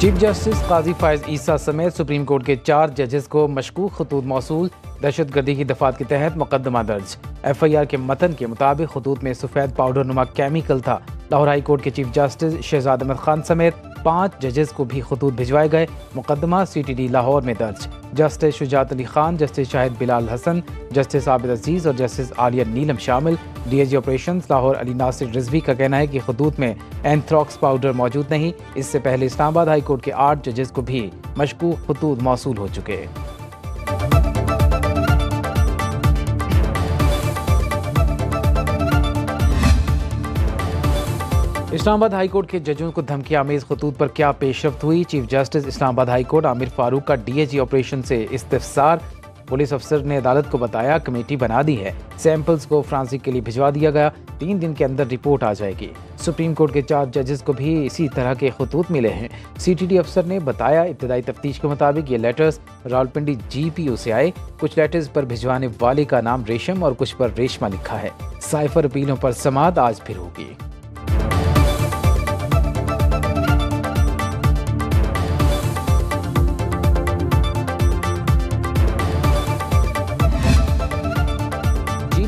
Chief justice काजी फायज ईसा समेत supreme court के 4 जजेस को मशकूक खतूत मौसूल, दहशतगर्दी की दफात के तहत मुकदमा दर्ज। FIR के मतन के मुताबिक खतूत में सफ़ेद पाउडर नुमा केमिकल था। लाहौर हाई कोर्ट के चीफ जस्टिस शहजाद अहमद खान समेत 5 जजेस को भी खतूत भिजवाए गए। मुकदमा CTD लाहौर में दर्ज। Justice Shujat Ali Khan, justice Shahid Bilal Hasan, justice Abid Aziz और जस्टिस आलिया नीलम शामिल। DIG ऑपरेशंस लाहौर अली नासिर रिजवी का कहना है कि खतूत में एंथ्रॉक्स पाउडर मौजूद नहीं। इससे पहले इस्लामाबाद हाई कोर्ट के 8 जजेस को भी मशकूक खतूत मौसूल हो चुके। इस्लामाबाद हाई कोर्ट के जजों को धमकी आमेज खतूत पर क्या पेशरफ्त हुई। Chief justice Islamabad high court Aamir Farooq का DIG ऑपरेशन से इस्तिफसार। पुलिस अफसर ने अदालत को बताया कमेटी बना दी है, सैंपल्स को फ्रांसिक के लिए भिजवा दिया गया, 3 दिन के अंदर रिपोर्ट आ जाएगी। सुप्रीम कोर्ट के 4 जजेस को भी इसी तरह के खतूत मिले हैं। CTD अफसर ने बताया इब्तदाई तफ्तीश के मुताबिक ये लेटर्स रावलपिंडी GPO से आए। कुछ लेटर्स पर भिजवाने वाले का नाम रेशम और कुछ पर रेशमा लिखा है। साइफर अपीलों पर समाअत आज फिर होगी।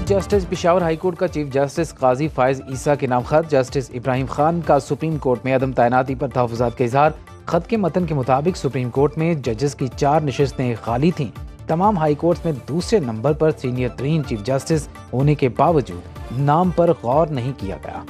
जस्टिस पेशावर हाई कोर्ट का चीफ जस्टिस काजी फायज ईसा के नाम खत। जस्टिस इब्राहिम खान का सुप्रीम कोर्ट में अदम तैनाती पर तहफ़्फ़ुज़ात का इजहार। खत के मतन के मुताबिक सुप्रीम कोर्ट में जजेस की 4 नशिस्तें खाली थीं। तमाम हाई कोर्ट्स में दूसरे नंबर पर सीनियर तरीन चीफ जस्टिस होने के बावजूद नाम पर गौर नहीं किया गया।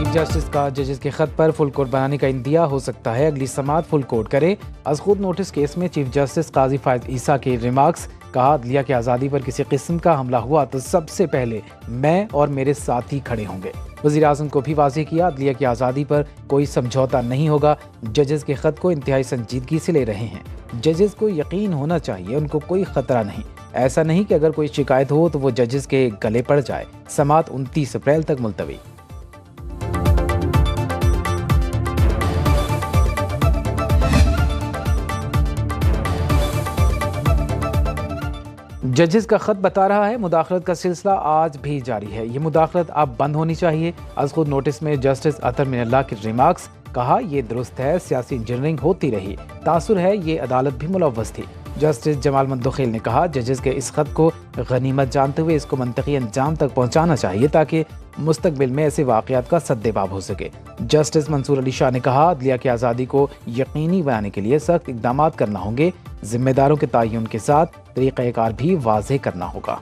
जस्टिस का जजेस के खत पर फुल कोर्ट बनाने का इंदिया हो सकता है, अगली समाअत फुल कोर्ट करे। अज खुद नोटिस केस में चीफ जस्टिस काजी फायज ईसा के रिमार्क्स। कहा अदलिया की आज़ादी पर किसी किस्म का हमला हुआ तो सबसे पहले मैं और मेरे साथी खड़े होंगे। वज़ीर आज़म को भी वाज़ेह किया अदलिया की आज़ादी पर कोई समझौता नहीं होगा। जजेस के खत को इंतहाई संजीदगी से ले रहे हैं। जजेस को यकीन होना चाहिए उनको कोई खतरा नहीं। ऐसा नहीं कि अगर कोई शिकायत हो तो वो जजेस के गले पड़ जाए। समाअत 29 अप्रैल तक मुलतवी। जजेस का खत बता रहा है मुदाखलत का सिलसिला आज भी जारी है। ये मुदाखलत अब बंद होनी चाहिए। आज खुद नोटिस में जस्टिस अतर मिनल्लाह के रिमार्क्स। कहा यह दुरुस्त है, सियासी इंजीनियरिंग होती रही, तासुर है ये अदालत भी मुलव्वस थी। जस्टिस जमाल मंदोखेल ने कहा जजेस के इस खत को गनीमत जानते हुए इसको मंतकी अंजाम तक पहुँचाना चाहिए ताकि मुस्तकबिल में ऐसे वाक़यात का सद्देबाब हो सके। जस्टिस मंसूर अली शाह ने कहा अदलिया की आज़ादी को यकीनी बनाने के लिए सख्त इक़दाम करना होंगे। जिम्मेदारों के तयन के साथ तरीक़ाकार भी वाज़ेह करना होगा।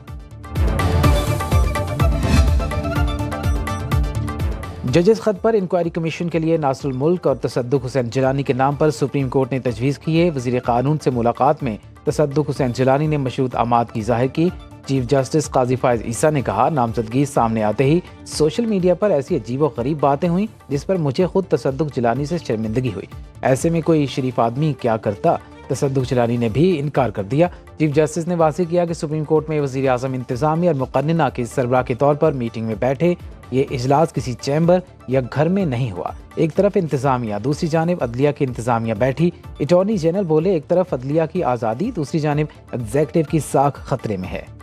जजेस खत पर इंक्वायरी कमीशन के लिए नासरुल मुल्क और तसद्दुक़ हुसैन जिलानी के नाम पर सुप्रीम कोर्ट ने तजवीज़ की है। वज़ीर कानून से मुलाकात में तसद्दुक़ हुसैन जिलानी ने मशरूत आमाद की ज़ाहिर की। चीफ जस्टिस काजी फायज ईसा ने कहा नामजदगी सामने आते ही सोशल मीडिया पर ऐसी अजीब गरीब बातें हुई जिस पर मुझे खुद तसद्दुक़ जिलानी से शर्मिंदगी हुई। ऐसे में कोई शरीफ आदमी क्या करता। तसद्दुक़ जिलानी ने भी इनकार कर दिया। चीफ जस्टिस ने वाज़ेह किया कि सुप्रीम कोर्ट में वज़ीर आज़म इंतज़ामी और मुक़न्निना के सरबराह के तौर पर मीटिंग में बैठे। ये इजलास किसी चैम्बर या घर में नहीं हुआ। एक तरफ इंतज़ामिया, दूसरी जानिब अदलिया की इंतज़ामिया बैठी। अटॉर्नी जनरल बोले एक तरफ अदलिया की आज़ादी, दूसरी जानिब एग्जीक्यूटिव की साख खतरे में है।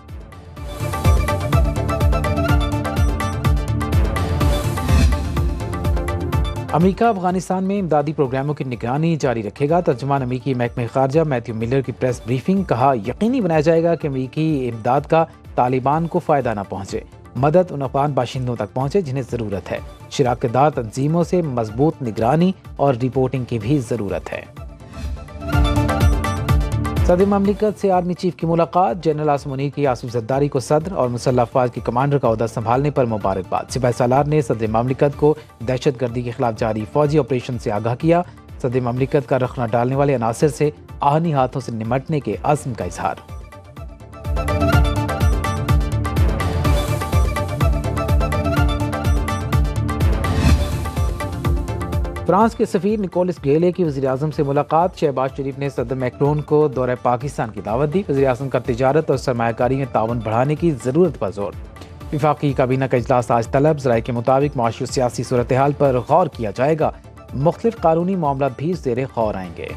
अमेरिका अफगानिस्तान में इमदादी प्रोग्रामों की निगरानी जारी रखेगा। तर्जुमान अमेरिकी महकमे खारजा मैथ्यू मिलर की प्रेस ब्रीफिंग। कहा यकीनी बनाया जाएगा कि अमेरिकी इमदाद का तालिबान को फ़ायदा न पहुँचे। मदद उन अफगान बाशिंदों तक पहुँचे जिन्हें ज़रूरत है। शराकतदार तंजीमों से मजबूत निगरानी और रिपोर्टिंग की भी ज़रूरत है। सदर ममलिकत से आर्मी चीफ की मुलाकात। जनरल आसिम मुनीर की आसिफ जरदारी को सदर और मुसल्लह अफवाज के कमांडर का ओहदा संभालने पर मुबारकबाद। सिपाही सालार ने सदर ममलिकत को दहशतगर्दी के खिलाफ जारी फौजी ऑपरेशन से आगाह किया। सदर ममलिकत का रखना डालने वाले अनासर से आहनी हाथों से निमटने के अज़्म का इजहार। फ्रांस के सफीर निकोलस गेले की वज़ीर आज़म से मुलाकात। शहबाज शरीफ ने सदर मैक्रोन को दौरे पाकिस्तान की दावत दी। वज़ीर आज़म का तिजारत और सरमायाकारी में ताउन बढ़ाने की ज़रूरत पर जोर। वफाकी काबीना का इजलास आज तलब। ज़राए के मुताबिक माशी और सियासी सूरत हाल पर गौर किया जाएगा। मुख्तलिफ कानूनी मामला भी ज़ेरे गौर आएंगे।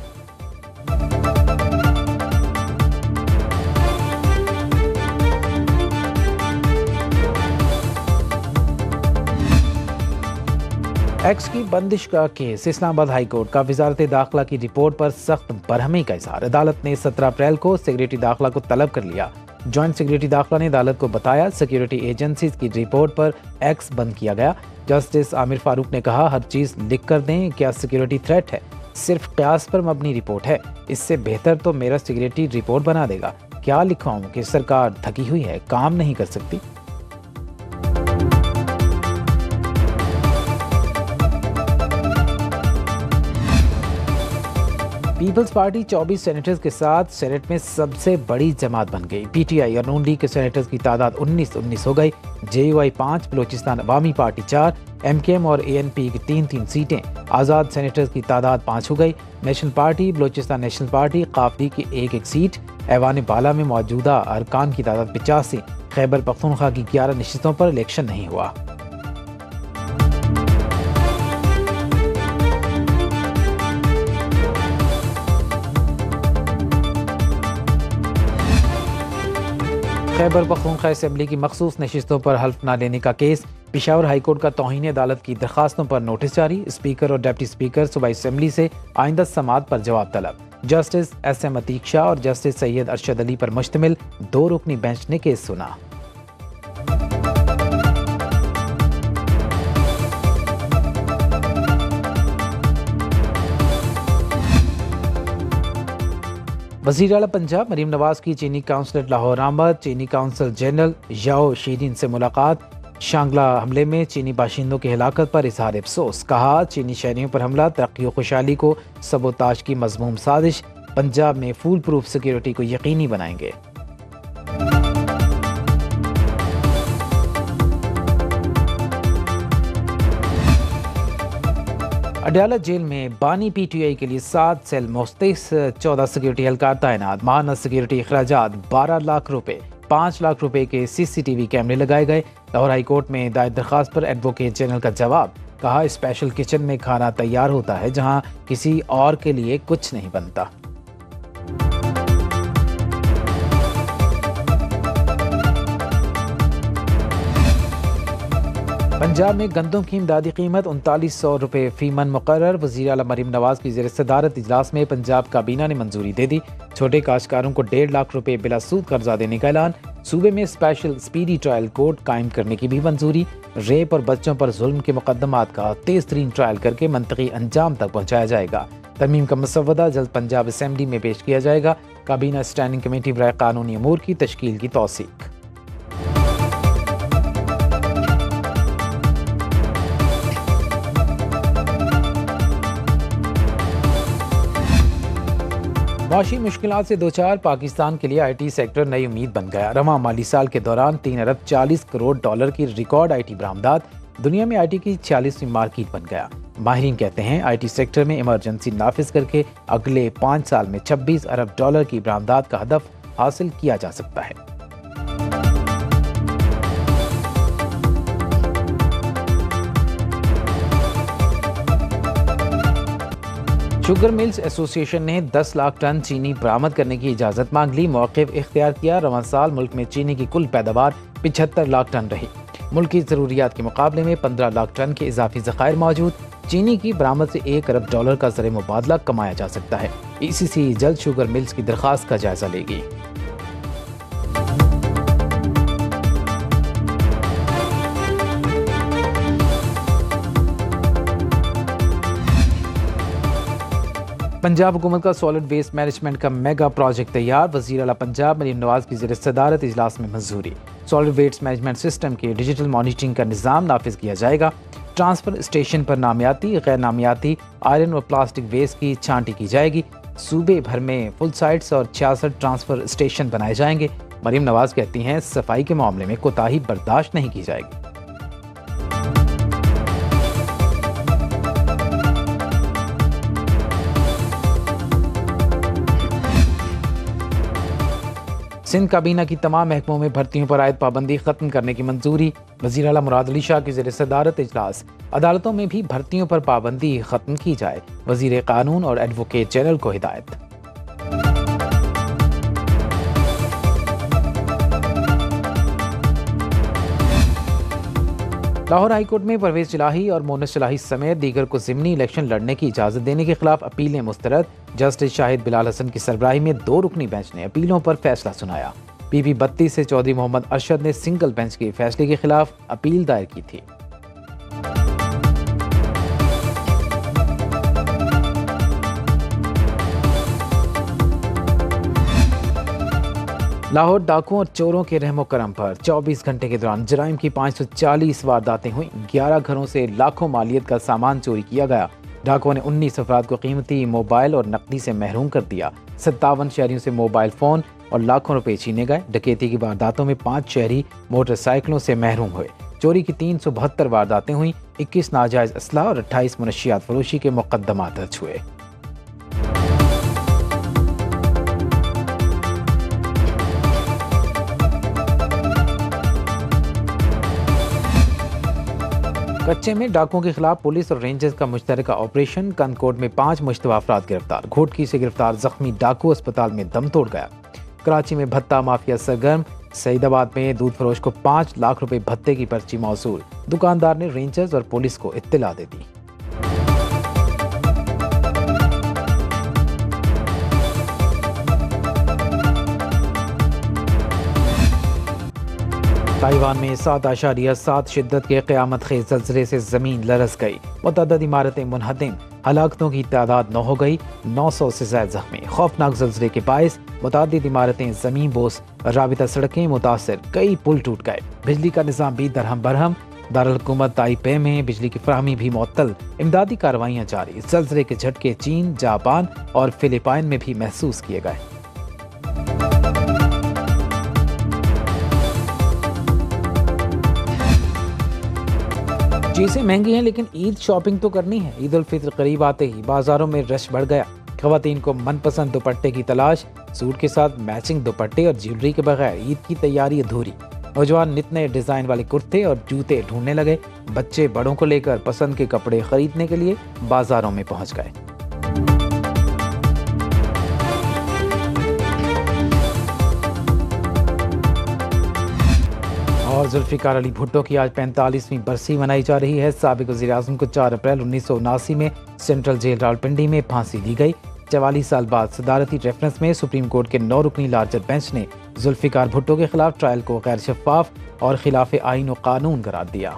एक्स की बंदिश का केस, इस्लामाबाद हाई कोर्ट का वजारत दाखिला की रिपोर्ट पर सख्त बरहमी का इजहार। अदालत ने 17 अप्रैल को सिक्योरिटी दाखिला को तलब कर लिया। जॉइंट सिक्योरिटी दाखिला ने अदालत को बताया सिक्योरिटी एजेंसीज की रिपोर्ट पर एक्स बंद किया गया। जस्टिस आमिर फारूक ने कहा हर चीज लिख कर दें, क्या सिक्योरिटी थ्रेट है? सिर्फ कयास पर मबनी रिपोर्ट है, इससे बेहतर तो मेरा सिक्योरिटी रिपोर्ट बना देगा। क्या लिखवाऊं कि सरकार थकी हुई है, काम नहीं कर सकती। पीपल्स पार्टी 24 सेनेटर्स के साथ सेनेट में सबसे बड़ी जमात बन गई। पीटीआई और नून लीग के सेनेटर्स की तादाद 19 हो गई। जेयूआई 5, बलोचिस्तान अवामी पार्टी 4, एमकेएम और एएनपी की 3 सीटें। आज़ाद सेनेटर्स की तादाद 5 हो गई। National party, Balochistan national party, काफली की 1 सीट। ऐवान बाला में मौजूदा अरकान की तादाद 85। खैबर पख्तूनख्वा की 11 नशिस्तों पर इलेक्शन नहीं हुआ। खैबर पख्तूनख्वा असेंबली की मखसूस नशिस्तों पर हल्फ न लेने का केस। पेशावर हाईकोर्ट का तौहीन अदालत की दरखास्तों पर नोटिस जारी। स्पीकर और डिप्टी स्पीकर सूबाई असेंबली से आइंदा समात पर जवाब तलब। जस्टिस एसएम अतीक शाह और जस्टिस सैयद अरशद अली पर मुश्तमिल 2 रुकनी बेंच ने केस सुना। वज़ीर आला पंजाब मरीम नवाज की चीनी काउंसलर लाहौर आमद। चीनी काउंसल जनरल याओ शीरिन से मुलाकात। शांगला हमले में चीनी बाशिंदों की हिलाकत पर इजहार अफसोस। कहा चीनी शहरियों पर हमला तरक्की और खुशहाली को सबोताज की मज़मूम साजिश। पंजाब में फूल प्रूफ सिक्योरिटी को यकीनी बनाएंगे। अडयाला जेल में बानी पीटीआई के लिए 7 सेल मुख्तस, 14 सिक्योरिटी एहलकार तैनात। माहाना सिक्योरिटी अखराजात 12 लाख रुपए। 5 लाख रुपए के सीसीटीवी कैमरे लगाए गए। लाहौर हाई कोर्ट में दायर दरखास्त पर एडवोकेट जनरल का जवाब। कहा स्पेशल किचन में खाना तैयार होता है जहां किसी और के लिए कुछ नहीं बनता। पंजाब में गंदम की इमदादी कीमत 3900 रुपये फी मन मुकर्रर। वज़ीर आला मरीम नवाज की ज़ेर सदारत इजलास में पंजाब काबीना ने मंजूरी दे दी। छोटे काश्तकारों को 1.5 लाख रुपए बिला सूद कर्जा देने का ऐलान। सूबे में स्पेशल स्पीडी ट्रायल कोर्ट कायम करने की भी मंजूरी। रेप और बच्चों पर जुल्म के मुकदमात का तेज तरीन ट्रायल करके मंतकी अंजाम तक पहुँचाया जाएगा। तरमीम का मसवदा जल्द पंजाब असेंबली में पेश किया जाएगा। काबीना स्टैंडिंग कमेटी बराए कानूनी अमूर की तश्कील की तौसीक। माशी मुश्किलात से 2-4 पाकिस्तान के लिए आईटी सेक्टर नई उम्मीद बन गया। रवां माली साल के दौरान 3 अरब 40 करोड़ डॉलर की रिकॉर्ड आईटी बरामदात दुनिया में आईटी की 46वीं मार्केट बन गया। माहिरीन कहते हैं आईटी सेक्टर में इमरजेंसी नाफिज करके अगले 5 साल में 26 अरब डॉलर की बरामदात का हदफ हासिल किया जा सकता है। शुगर मिल्स एसोसिएशन ने 10 लाख टन चीनी बरामद करने की इजाज़त मांग ली। मौक़िफ़ इख्तियार किया। रवां साल मुल्क में चीनी की कुल पैदावार 75 लाख टन रही। मुल्क की ज़रूरियात के मुकाबले में 15 लाख टन के इजाफी ज़खायर मौजूद। चीनी की बरामद से 1 अरब डॉलर का ज़र मुबादला कमाया जा सकता है। ईसीसी जल्द शुगर मिल्स की दरख्वास्त का जायजा लेगी। पंजाब हुकूमत का सॉलिड वेस्ट मैनेजमेंट का मेगा प्रोजेक्ट तैयार। वज़ीर आला पंजाब मरीम नवाज की ज़ेर सदारत इजलास में मंजूरी। सॉलिड वेस्ट मैनेजमेंट सिस्टम के डिजिटल मॉनिटरिंग का निज़ाम नाफिज किया जाएगा। ट्रांसफर स्टेशन पर नामियाती गैर नामियाती आयरन और प्लास्टिक वेस्ट की छांटी की जाएगी। सूबे भर में फुल साइट्स और 66 ट्रांसफर स्टेशन बनाए जाएंगे। मरीम नवाज कहती हैं सफाई के मामले में कोताही बर्दाश्त नहीं की जाएगी। सिंध काबीना की तमाम महकमों में भर्तियों पर आयद पाबंदी खत्म करने की मंजूरी। वज़ीर आला मुराद अली शाह की ज़ेर सदारत इजलास। अदालतों में भी भर्तियों पर पाबंदी खत्म की जाए। वज़ीर कानून और एडवोकेट जनरल को हिदायत। लाहौर हाईकोर्ट में परवेज इलाही और मोनस इलाही समेत दीगर को ज़िमनी इलेक्शन लड़ने की इजाज़त देने के खिलाफ अपीलें मुस्तरद। जस्टिस शाहिद बिलाल हसन की सरबराही में 2 रुकनी बेंच ने अपीलों पर फैसला सुनाया। पीपी 32 से चौधरी मोहम्मद अरशद ने सिंगल बेंच के फैसले के खिलाफ अपील दायर की थी। लाहौर डाकुओं और चोरों के रहमो करम पर 24 घंटे के दौरान जराइम की 540 वारदातें हुई। 11 घरों से लाखों मालियत का सामान चोरी किया गया। डाकुओं ने 19 अफराद को कीमती मोबाइल और नकदी से महरूम कर दिया। 57 शहरियों से मोबाइल फ़ोन और लाखों रुपए छीने गए। डकैती की वारदातों में 5 शहरी मोटरसाइकिलों से महरूम हुए। चोरी की 372 वारदातें हुई। 21 नाजायज़ असलाह और 28 मुनशियात फरोशी के मुकदमा दर्ज हुए। कच्चे में डाकुओं के खिलाफ पुलिस और रेंजर्स का मुश्तरका ऑपरेशन। कनकोट में 5 मुश्तबा अफराद गिरफ्तार। घोटकी से गिरफ्तार जख्मी डाकू अस्पताल में दम तोड़ गया। कराची में भत्ता माफिया सरगर्म। सईदाबाद में दूध फरोश को 5 लाख रुपए भत्ते की पर्ची मौसूल। दुकानदार ने रेंजर्स और पुलिस को इत्तला दे दी। ताइवान में 7.7 शिद्दत के क़यामत खेज़ ज़लज़ले से ज़मीन लरज़ गई। मुतअद्दिद इमारतें मुनहदिम। हलाकतों की तादाद 9 हो गई। 900 से ज़्यादा ज़ख्मी। खौफनाक ज़लज़ले के बाइस मुतअद्दिद इमारतें ज़मीन बोस। राबिता सड़कें मुतासर। कई पुल टूट गए। बिजली का निज़ाम भी दरहम बरहम। दारुल हुकूमत ताइपे में बिजली की फराहमी भी मुअत्तल। इमदादी कार्रवाइयाँ जारी। ज़लज़ले के झटके चीन, जापान और फिलिपाइन में भी महसूस किए गए। चीज़ें महंगी हैं लेकिन ईद शॉपिंग तो करनी है। ईद उल फित्र करीब आते ही बाजारों में रश बढ़ गया। ख़वातीन को मनपसंद दुपट्टे की तलाश। सूट के साथ मैचिंग दुपट्टे और ज्वेलरी के बगैर ईद की तैयारी अधूरी। नौजवान नित नए डिज़ाइन वाले कुर्ते और जूते ढूंढने लगे। बच्चे बड़ों को लेकर पसंद के कपड़े खरीदने के लिए बाजारों में पहुंच गए। और जुल्फ़िकार अली भुट्टो की आज 45वीं बरसी मनाई जा रही है। साबिक़ वज़ीर-ए-आज़म को 4 अप्रैल 1979 में सेंट्रल जेल रावलपिंडी में फांसी दी गई। 44 साल बाद सदारती रेफरेंस में सुप्रीम कोर्ट के 9 रुकनी लार्जर बेंच ने जुल्फ़िकार भुट्टो के खिलाफ ट्रायल को गैर शफ़ाफ और खिलाफ आईन व कानून करार दिया।